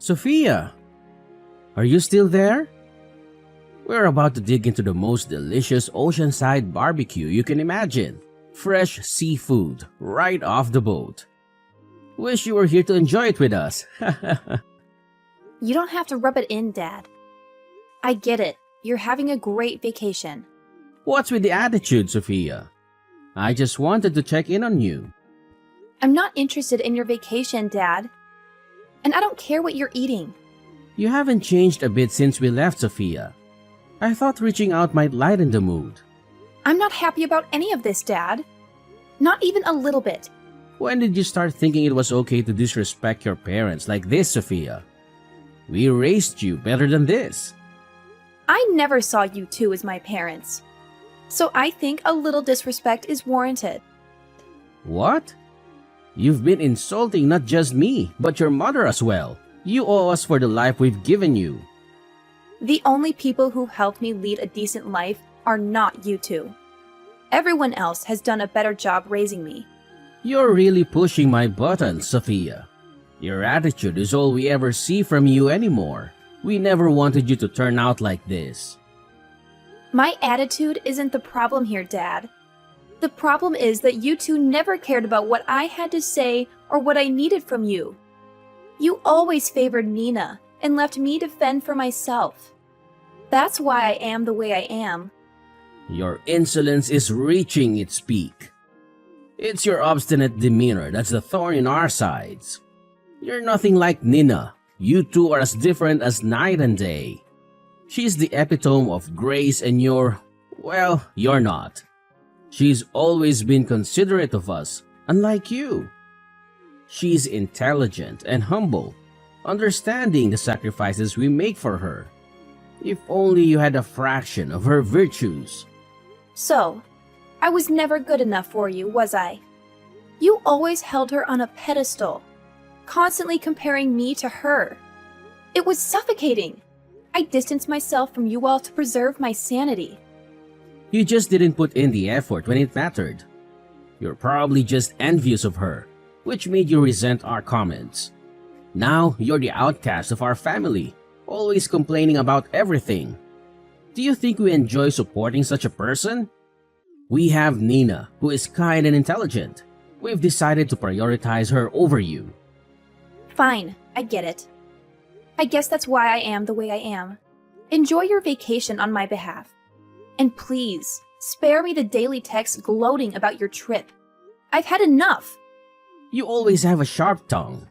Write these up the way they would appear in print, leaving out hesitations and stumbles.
Sophia, are you still there? We're about to dig into the most delicious oceanside barbecue you can imagine. Fresh seafood right off the boat. Wish you were here to enjoy it with us. You don't have to rub it in, Dad. I get it. You're having a great vacation. What's with the attitude, Sophia? I just wanted to check in on you. I'm not interested in your vacation, Dad. And I don't care what you're eating. You haven't changed a bit since we left, Sophia. I thought reaching out might lighten the mood. I'm not happy about any of this, Dad. Not even a little bit. When did you start thinking it was okay to disrespect your parents like this, Sophia? We raised you better than this. I never saw you two as my parents. So I think a little disrespect is warranted. What? You've been insulting not just me, but your mother as well. You owe us for the life we've given you. The only people who helped me lead a decent life are not you two. Everyone else has done a better job raising me. You're really pushing my buttons, Sophia. Your attitude is all we ever see from you anymore. We never wanted you to turn out like this. My attitude isn't the problem here, Dad. The problem is that you two never cared about what I had to say or what I needed from you. You always favored Nina and left me to fend for myself. That's why I am the way I am. Your insolence is reaching its peak. It's your obstinate demeanor that's the thorn in our sides. You're nothing like Nina. You two are as different as night and day. She's the epitome of grace and you're not. She's always been considerate of us, unlike you. She's intelligent and humble, understanding the sacrifices we make for her. If only you had a fraction of her virtues. So, I was never good enough for you, was I? You always held her on a pedestal, constantly comparing me to her. It was suffocating. I distanced myself from you all to preserve my sanity. You just didn't put in the effort when it mattered. You're probably just envious of her, which made you resent our comments. Now you're the outcast of our family, always complaining about everything. Do you think we enjoy supporting such a person? We have Nina, who is kind and intelligent. We've decided to prioritize her over you. Fine, I get it. I guess that's why I am the way I am. Enjoy your vacation on my behalf. And please, spare me the daily texts gloating about your trip. I've had enough. You always have a sharp tongue.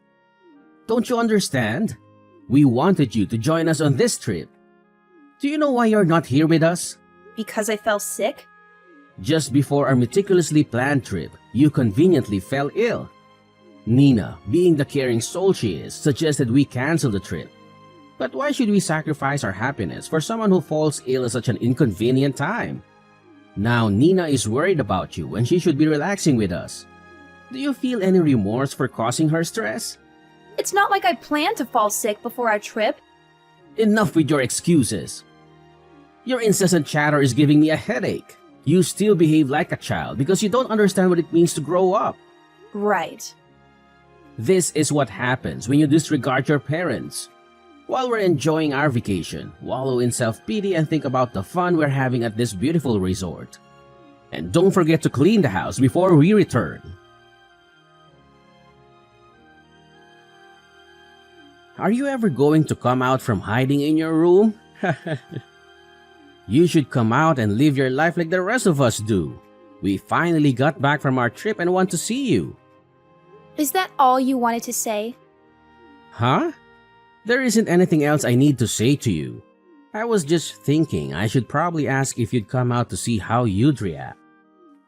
Don't you understand? We wanted you to join us on this trip. Do you know why you're not here with us? Because I fell sick? Just before our meticulously planned trip, you conveniently fell ill. Nina, being the caring soul she is, suggested we cancel the trip. But why should we sacrifice our happiness for someone who falls ill at such an inconvenient time? Now Nina is worried about you when she should be relaxing with us. Do you feel any remorse for causing her stress? It's not like I planned to fall sick before our trip. Enough with your excuses. Your incessant chatter is giving me a headache. You still behave like a child because you don't understand what it means to grow up. Right. This is what happens when you disregard your parents. While we're enjoying our vacation, wallow in self-pity and think about the fun we're having at this beautiful resort. And don't forget to clean the house before we return. Are you ever going to come out from hiding in your room? You should come out and live your life like the rest of us do. We finally got back from our trip and want to see you. Is that all you wanted to say? Huh? There isn't anything else I need to say to you. I was just thinking I should probably ask if you'd come out to see how you'd react.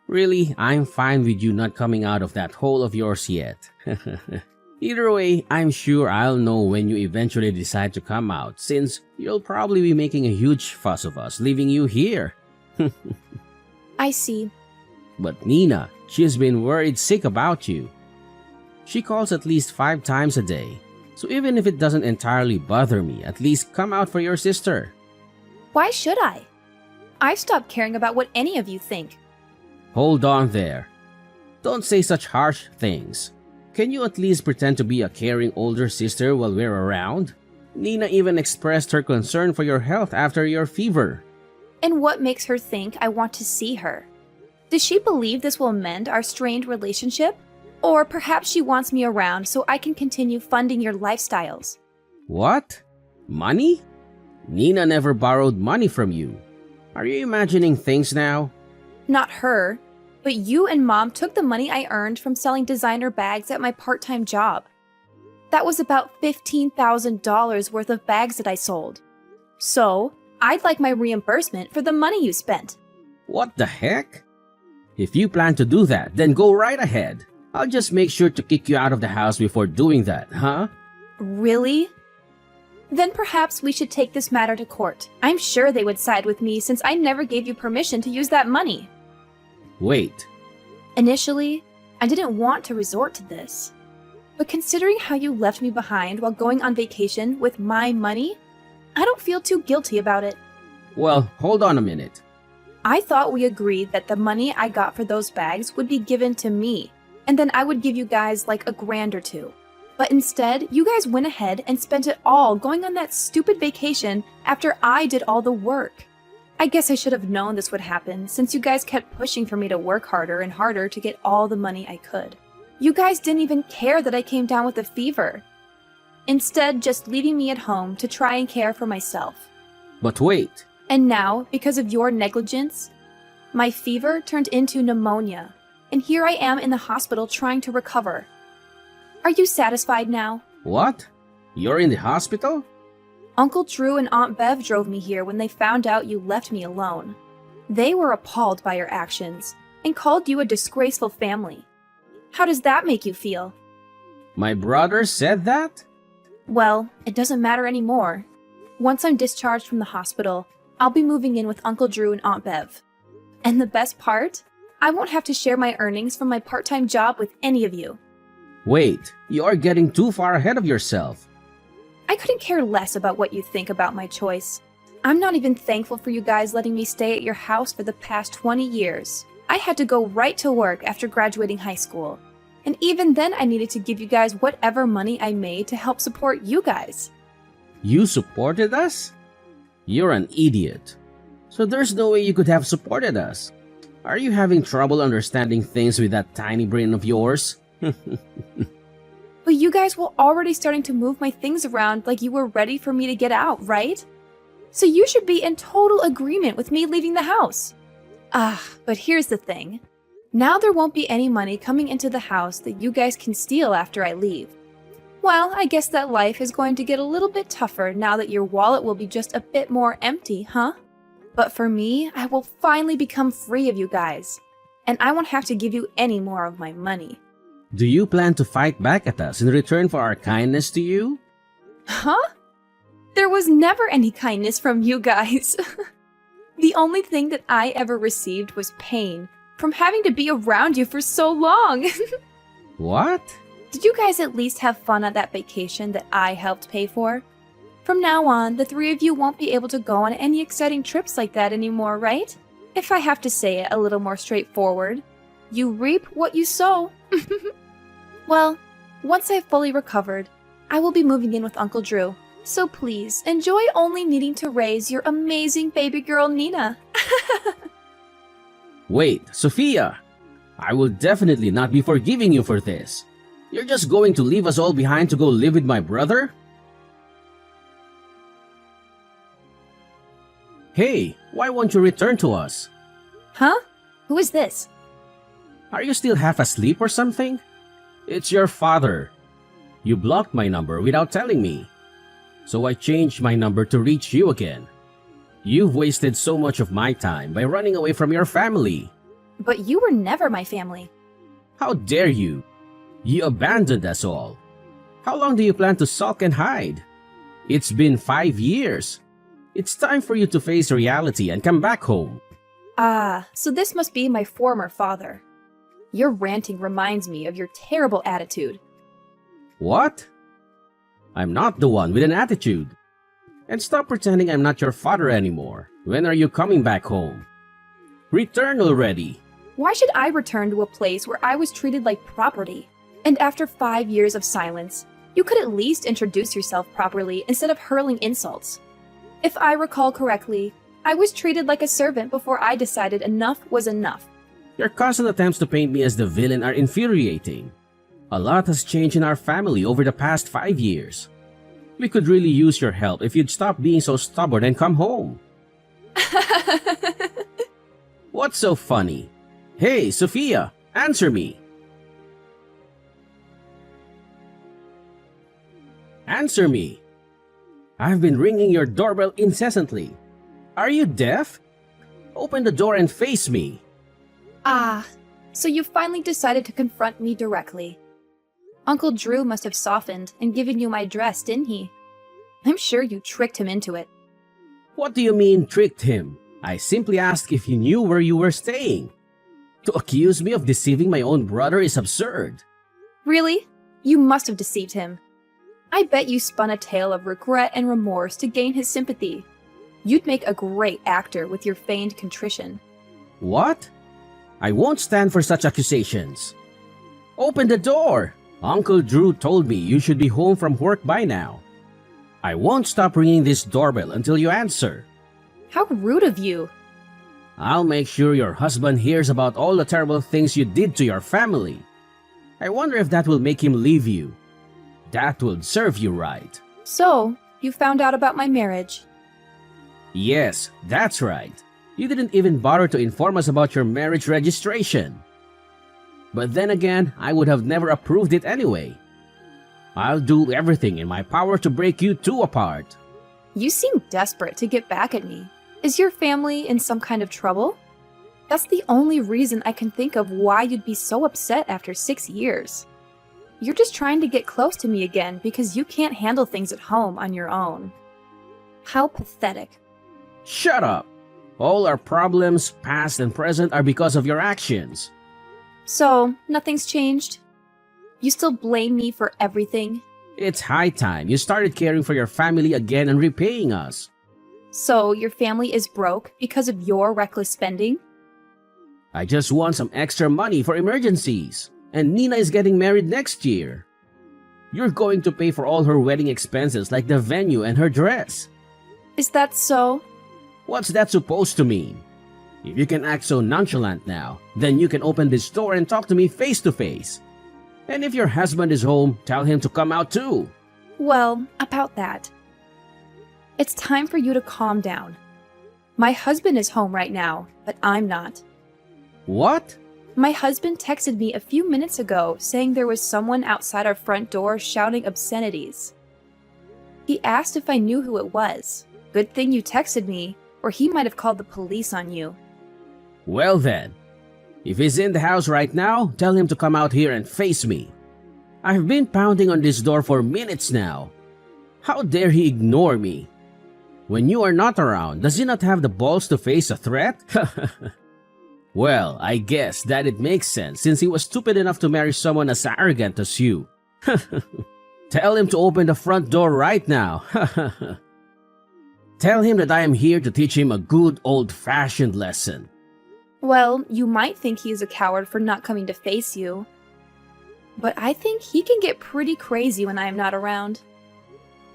Really, I'm fine with you not coming out of that hole of yours yet. Either way, I'm sure I'll know when you eventually decide to come out, since you'll probably be making a huge fuss of us leaving you here. I see. But Nina, she's been worried sick about you. She calls at least 5 times a day. So even if it doesn't entirely bother me, at least come out for your sister. Why should I? I've stopped caring about what any of you think. Hold on there. Don't say such harsh things. Can you at least pretend to be a caring older sister while we're around? Nina even expressed her concern for your health after your fever. And what makes her think I want to see her? Does she believe this will mend our strained relationship? Or perhaps she wants me around so I can continue funding your lifestyles. What? Money? Nina never borrowed money from you. Are you imagining things now? Not her, but you and Mom took the money I earned from selling designer bags at my part-time job. That was about $15,000 worth of bags that I sold. So, I'd like my reimbursement for the money you spent. What the heck? If you plan to do that, then go right ahead. I'll just make sure to kick you out of the house before doing that, huh? Really? Then perhaps we should take this matter to court. I'm sure they would side with me since I never gave you permission to use that money. Wait. Initially, I didn't want to resort to this. But considering how you left me behind while going on vacation with my money, I don't feel too guilty about it. Well, hold on a minute. I thought we agreed that the money I got for those bags would be given to me, and then I would give you guys like $1,000 or $2. But instead, you guys went ahead and spent it all going on that stupid vacation after I did all the work. I guess I should have known this would happen since you guys kept pushing for me to work harder and harder to get all the money I could. You guys didn't even care that I came down with a fever. Instead, just leaving me at home to try and care for myself. But wait. And now, because of your negligence, my fever turned into pneumonia, and here I am in the hospital trying to recover. Are you satisfied now? What? You're in the hospital? Uncle Drew and Aunt Bev drove me here when they found out you left me alone. They were appalled by your actions and called you a disgraceful family. How does that make you feel? My brother said that? Well, it doesn't matter anymore. Once I'm discharged from the hospital, I'll be moving in with Uncle Drew and Aunt Bev. And the best part? I won't have to share my earnings from my part-time job with any of you. Wait, you're getting too far ahead of yourself. I couldn't care less about what you think about my choice. I'm not even thankful for you guys letting me stay at your house for the past 20 years. I had to go right to work after graduating high school. And even then I needed to give you guys whatever money I made to help support you guys. You supported us? You're an idiot. So there's no way you could have supported us. Are you having trouble understanding things with that tiny brain of yours? But you guys were already starting to move my things around like you were ready for me to get out, right? So you should be in total agreement with me leaving the house. But here's the thing. Now there won't be any money coming into the house that you guys can steal after I leave. Well, I guess that life is going to get a little bit tougher now that your wallet will be just a bit more empty, huh? But for me, I will finally become free of you guys. And I won't have to give you any more of my money. Do you plan to fight back at us in return for our kindness to you? Huh? There was never any kindness from you guys. The only thing that I ever received was pain from having to be around you for so long. What? Did you guys at least have fun on that vacation that I helped pay for? From now on, the three of you won't be able to go on any exciting trips like that anymore, right? If I have to say it a little more straightforward, you reap what you sow. Well, once I've fully recovered, I will be moving in with Uncle Drew. So please, enjoy only needing to raise your amazing baby girl, Nina. Wait, Sophia! I will definitely not be forgiving you for this. You're just going to leave us all behind to go live with my brother? Hey, why won't you return to us? Huh? Who is this? Are you still half asleep or something? It's your father. You blocked my number without telling me. So I changed my number to reach you again. You've wasted so much of my time by running away from your family. But you were never my family. How dare you? You abandoned us all. How long do you plan to sulk and hide? It's been 5 years. It's time for you to face reality and come back home. So this must be my former father. Your ranting reminds me of your terrible attitude. What? I'm not the one with an attitude. And stop pretending I'm not your father anymore. When are you coming back home? Return already. Why should I return to a place where I was treated like property? And after 5 years of silence, you could at least introduce yourself properly instead of hurling insults. If I recall correctly, I was treated like a servant before I decided enough was enough. Your constant attempts to paint me as the villain are infuriating. A lot has changed in our family over the past 5 years. We could really use your help if you'd stop being so stubborn and come home. What's so funny? Hey, Sophia, answer me. Answer me. I've been ringing your doorbell incessantly. Are you deaf? Open the door and face me. Ah, so you finally decided to confront me directly. Uncle Drew must have softened and given you my address, didn't he? I'm sure you tricked him into it. What do you mean tricked him? I simply asked if he knew where you were staying. To accuse me of deceiving my own brother is absurd. Really? You must have deceived him. I bet you spun a tale of regret and remorse to gain his sympathy. You'd make a great actor with your feigned contrition. What? I won't stand for such accusations. Open the door! Uncle Drew told me you should be home from work by now. I won't stop ringing this doorbell until you answer. How rude of you! I'll make sure your husband hears about all the terrible things you did to your family. I wonder if that will make him leave you. That would serve you right. So, you found out about my marriage. Yes, that's right. You didn't even bother to inform us about your marriage registration. But then again, I would have never approved it anyway. I'll do everything in my power to break you two apart. You seem desperate to get back at me. Is your family in some kind of trouble? That's the only reason I can think of why you'd be so upset after 6 years. You're just trying to get close to me again because you can't handle things at home on your own. How pathetic. Shut up! All our problems, past and present, are because of your actions. So, nothing's changed? You still blame me for everything? It's high time you started caring for your family again and repaying us. So, your family is broke because of your reckless spending? I just want some extra money for emergencies. And Nina is getting married next year. You're going to pay for all her wedding expenses like the venue and her dress. Is that so? What's that supposed to mean? If you can act so nonchalant now, then you can open this door and talk to me face to face. And if your husband is home, tell him to come out too. Well, about that. It's time for you to calm down. My husband is home right now, but I'm not. What? My husband texted me a few minutes ago saying there was someone outside our front door shouting obscenities. He asked if I knew who it was. Good thing you texted me, or he might have called the police on you. Well then, if he's in the house right now, tell him to come out here and face me. I've been pounding on this door for minutes now. How dare he ignore me? When you are not around, does he not have the balls to face a threat? Well, I guess that it makes sense since he was stupid enough to marry someone as arrogant as you. Tell him to open the front door right now. Tell him that I am here to teach him a good old-fashioned lesson. Well, you might think he's a coward for not coming to face you. But I think he can get pretty crazy when I am not around.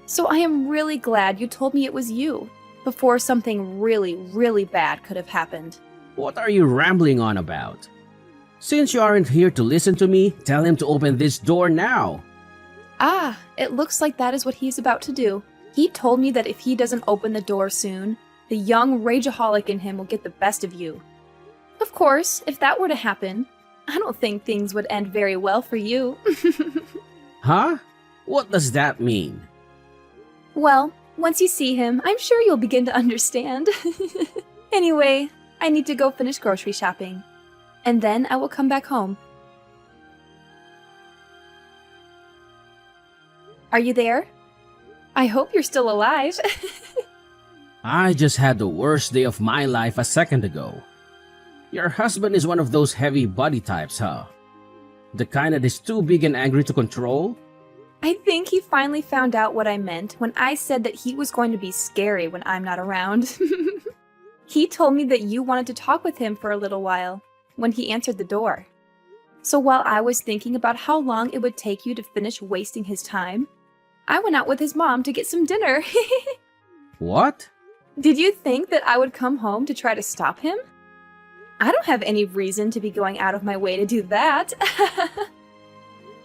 So I am really glad you told me it was you, before something really, really bad could have happened. What are you rambling on about? Since you aren't here to listen to me, tell him to open this door now. Ah, it looks like that is what he's about to do. He told me that if he doesn't open the door soon, the young rageaholic in him will get the best of you. Of course, if that were to happen, I don't think things would end very well for you. Huh? What does that mean? Well, once you see him, I'm sure you'll begin to understand. Anyway, I need to go finish grocery shopping, and then I will come back home. Are you there? I hope you're still alive. I just had the worst day of my life a second ago. Your husband is one of those heavy body types, huh? The kind that is too big and angry to control? I think he finally found out what I meant when I said that he was going to be scary when I'm not around. He told me that you wanted to talk with him for a little while when he answered the door. So while I was thinking about how long it would take you to finish wasting his time, I went out with his mom to get some dinner. What? Did you think that I would come home to try to stop him? I don't have any reason to be going out of my way to do that.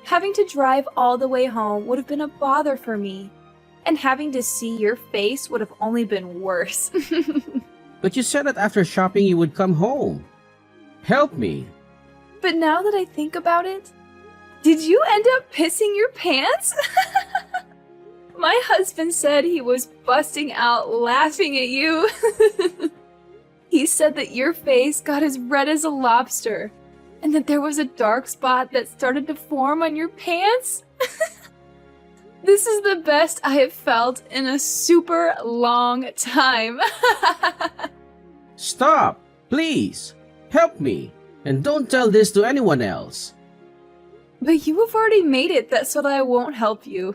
Having to drive all the way home would have been a bother for me, and having to see your face would have only been worse. But you said that after shopping you would come home. Help me. But now that I think about it, did you end up pissing your pants? My husband said he was busting out laughing at you. He said that your face got as red as a lobster, and that there was a dark spot that started to form on your pants. This is the best I have felt in a super long time. Stop! Please! Help me! And don't tell this to anyone else. But you have already made it that so that I won't help you.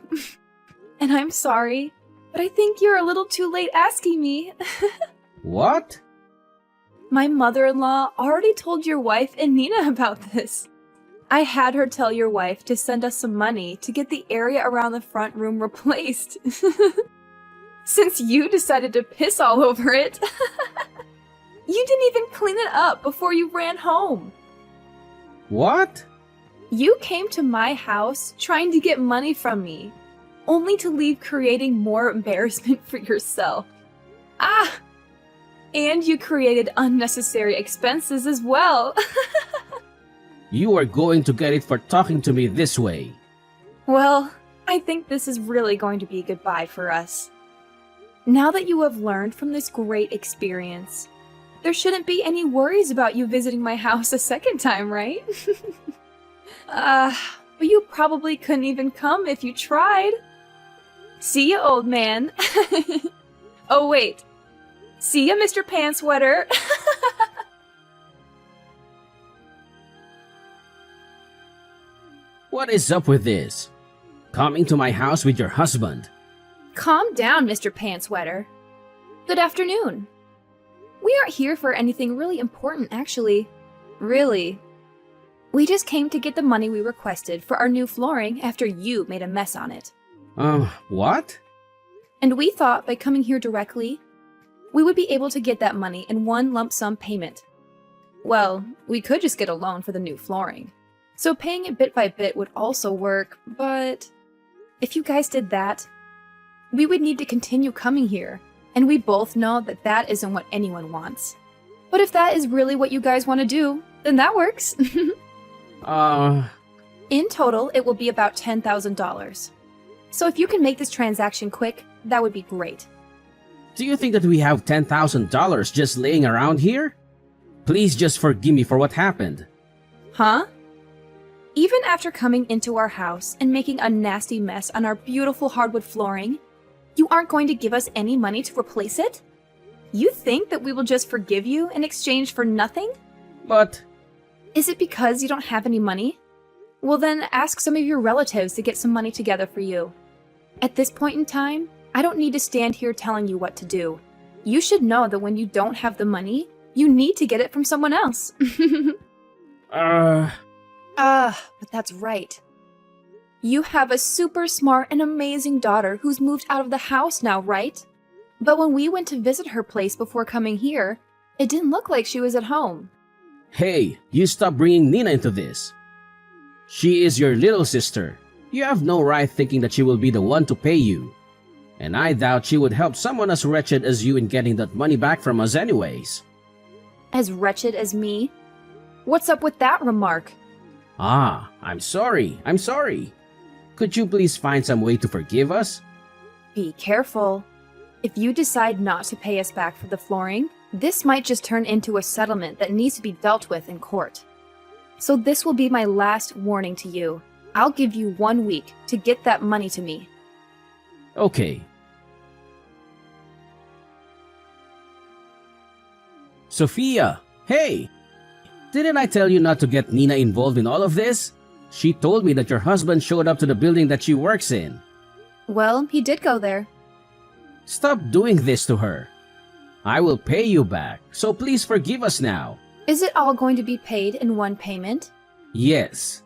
And I'm sorry, but I think you're a little too late asking me. What? My mother-in-law already told your wife and Nina about this. I had her tell your wife to send us some money to get the area around the front room replaced. Since you decided to piss all over it. You didn't even clean it up before you ran home. What? You came to my house trying to get money from me, only to leave creating more embarrassment for yourself. And you created unnecessary expenses as well. You are going to get it for talking to me this way. Well, I think this is really going to be goodbye for us. Now that you have learned from this great experience, there shouldn't be any worries about you visiting my house a second time, right? But you probably couldn't even come if you tried. See ya, old man. Oh, wait. See ya, Mr. Pantsweater. What is up with this? Coming to my house with your husband? Calm down, Mr. Pantsweater. Good afternoon. We aren't here for anything really important, actually. Really. We just came to get the money we requested for our new flooring after you made a mess on it. What? And we thought by coming here directly, we would be able to get that money in one lump sum payment. Well, we could just get a loan for the new flooring. So paying it bit by bit would also work, but if you guys did that, we would need to continue coming here, and we both know that that isn't what anyone wants. But if that is really what you guys want to do, then that works. In total, it will be about $10,000. So if you can make this transaction quick, that would be great. Do you think that we have $10,000 just laying around here? Please just forgive me for what happened. Huh? Even after coming into our house and making a nasty mess on our beautiful hardwood flooring, you aren't going to give us any money to replace it? You think that we will just forgive you in exchange for nothing? But... Is it because you don't have any money? Well then, ask some of your relatives to get some money together for you. At this point in time, I don't need to stand here telling you what to do. You should know that when you don't have the money, you need to get it from someone else. But that's right. You have a super smart and amazing daughter who's moved out of the house now, right? But when we went to visit her place before coming here, it didn't look like she was at home. Hey, you stop bringing Nina into this. She is your little sister. You have no right thinking that she will be the one to pay you. And I doubt she would help someone as wretched as you in getting that money back from us anyways. As wretched as me? What's up with that remark? I'm sorry. Could you please find some way to forgive us? Be careful. If you decide not to pay us back for the flooring, this might just turn into a settlement that needs to be dealt with in court. So this will be my last warning to you. I'll give you 1 week to get that money to me. Okay. Sophia, hey! Didn't I tell you not to get Nina involved in all of this? She told me that your husband showed up to the building that she works in. Well, he did go there. Stop doing this to her. I will pay you back, so please forgive us now. Is it all going to be paid in one payment? Yes.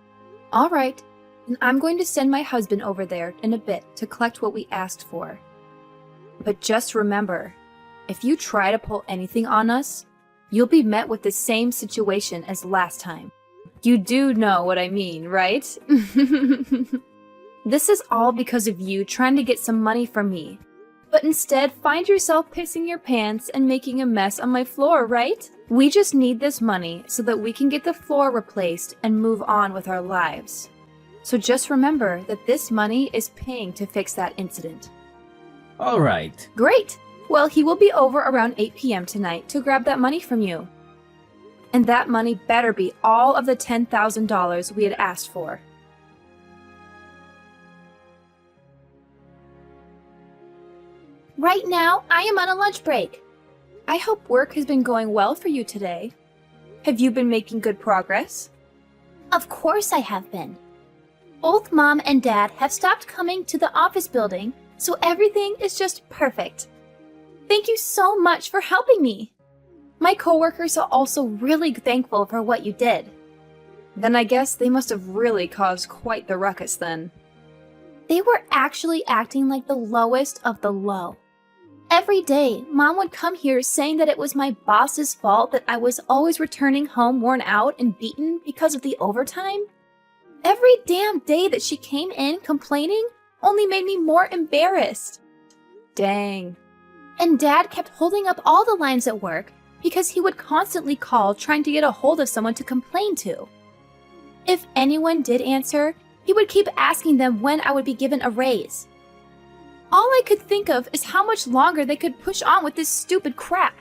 All right, then I'm going to send my husband over there in a bit to collect what we asked for. But just remember, if you try to pull anything on us, you'll be met with the same situation as last time. You do know what I mean, right? This is all because of you trying to get some money from me, but instead find yourself pissing your pants and making a mess on my floor, right? We just need this money so that we can get the floor replaced and move on with our lives. So just remember that this money is paying to fix that incident. All right. Great! Well, he will be over around 8 p.m. tonight to grab that money from you. And that money better be all of the $10,000 we had asked for. Right now, I am on a lunch break. I hope work has been going well for you today. Have you been making good progress? Of course I have been. Both Mom and Dad have stopped coming to the office building, so everything is just perfect. Thank you so much for helping me. My coworkers are also really thankful for what you did. Then I guess they must have really caused quite the ruckus then. They were actually acting like the lowest of the low. Every day, Mom would come here saying that it was my boss's fault that I was always returning home worn out and beaten because of the overtime. Every damn day that she came in complaining only made me more embarrassed. Dang. And Dad kept holding up all the lines at work because he would constantly call trying to get a hold of someone to complain to. If anyone did answer, he would keep asking them when I would be given a raise. All I could think of is how much longer they could push on with this stupid crap.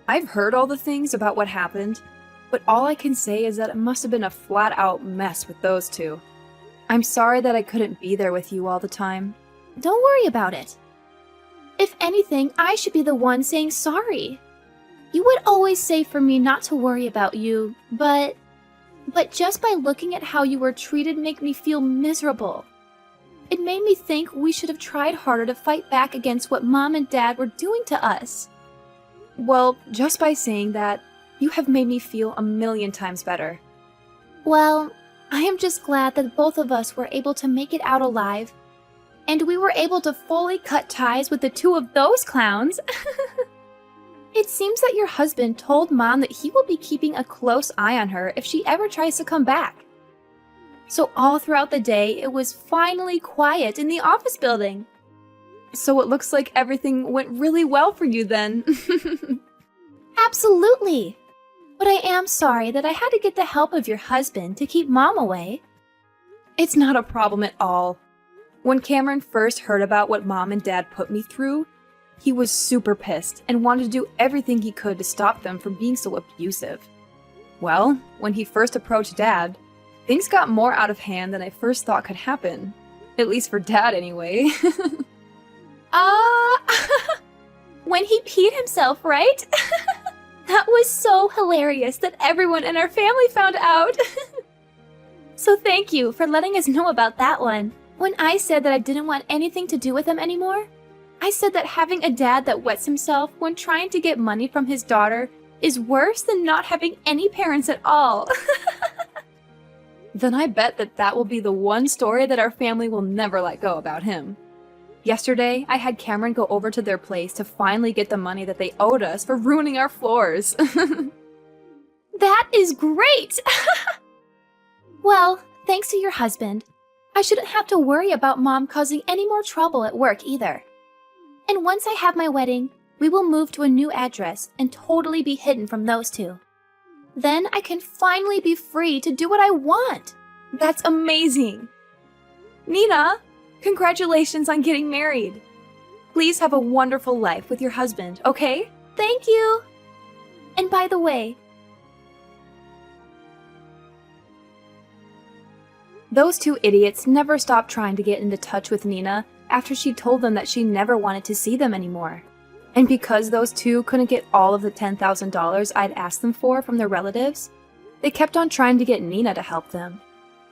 I've heard all the things about what happened, but all I can say is that it must have been a flat-out mess with those two. I'm sorry that I couldn't be there with you all the time. Don't worry about it. If anything, I should be the one saying sorry. You would always say for me not to worry about you, but just by looking at how you were treated made me feel miserable. It made me think we should have tried harder to fight back against what Mom and Dad were doing to us. Well, just by saying that, you have made me feel a million times better. Well, I am just glad that both of us were able to make it out alive, and we were able to fully cut ties with the two of those clowns. It seems that your husband told Mom that he will be keeping a close eye on her if she ever tries to come back. So all throughout the day, it was finally quiet in the office building. So it looks like everything went really well for you then. Absolutely. But I am sorry that I had to get the help of your husband to keep Mom away. It's not a problem at all. When Cameron first heard about what Mom and Dad put me through, he was super pissed and wanted to do everything he could to stop them from being so abusive. Well, when he first approached Dad, things got more out of hand than I first thought could happen. At least for Dad, anyway. When he peed himself, right? That was so hilarious that everyone in our family found out. So thank you for letting us know about that one. When I said that I didn't want anything to do with him anymore, I said that having a dad that wets himself when trying to get money from his daughter is worse than not having any parents at all. Then I bet that will be the one story that our family will never let go about him. Yesterday, I had Cameron go over to their place to finally get the money that they owed us for ruining our floors. That is great! Well, thanks to your husband, I shouldn't have to worry about Mom causing any more trouble at work either. And once I have my wedding, we will move to a new address and totally be hidden from those two. Then I can finally be free to do what I want. That's amazing. Nina, congratulations on getting married. Please have a wonderful life with your husband, okay? Thank you. And by the way, those two idiots never stopped trying to get into touch with Nina after she told them that she never wanted to see them anymore. And because those two couldn't get all of the $10,000 I'd asked them for from their relatives, they kept on trying to get Nina to help them,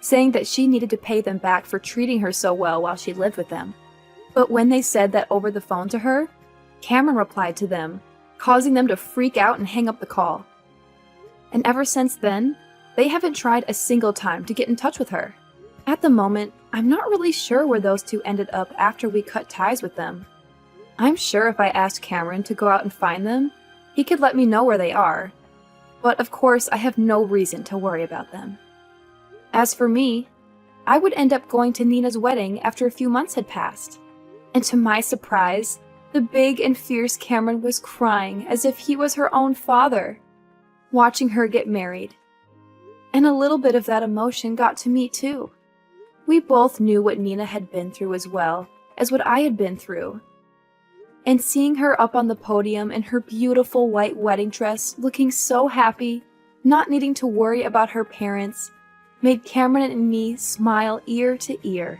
saying that she needed to pay them back for treating her so well while she lived with them. But when they said that over the phone to her, Cameron replied to them, causing them to freak out and hang up the call. And ever since then, They haven't tried a single time to get in touch with her. At the moment, I'm not really sure where those two ended up after we cut ties with them. I'm sure if I asked Cameron to go out and find them, he could let me know where they are. But of course, I have no reason to worry about them. As for me, I would end up going to Nina's wedding after a few months had passed. And to my surprise, the big and fierce Cameron was crying as if he was her own father, watching her get married. And a little bit of that emotion got to me too. We both knew what Nina had been through as well as what I had been through. And seeing her up on the podium in her beautiful white wedding dress, looking so happy, not needing to worry about her parents, made Cameron and me smile ear to ear.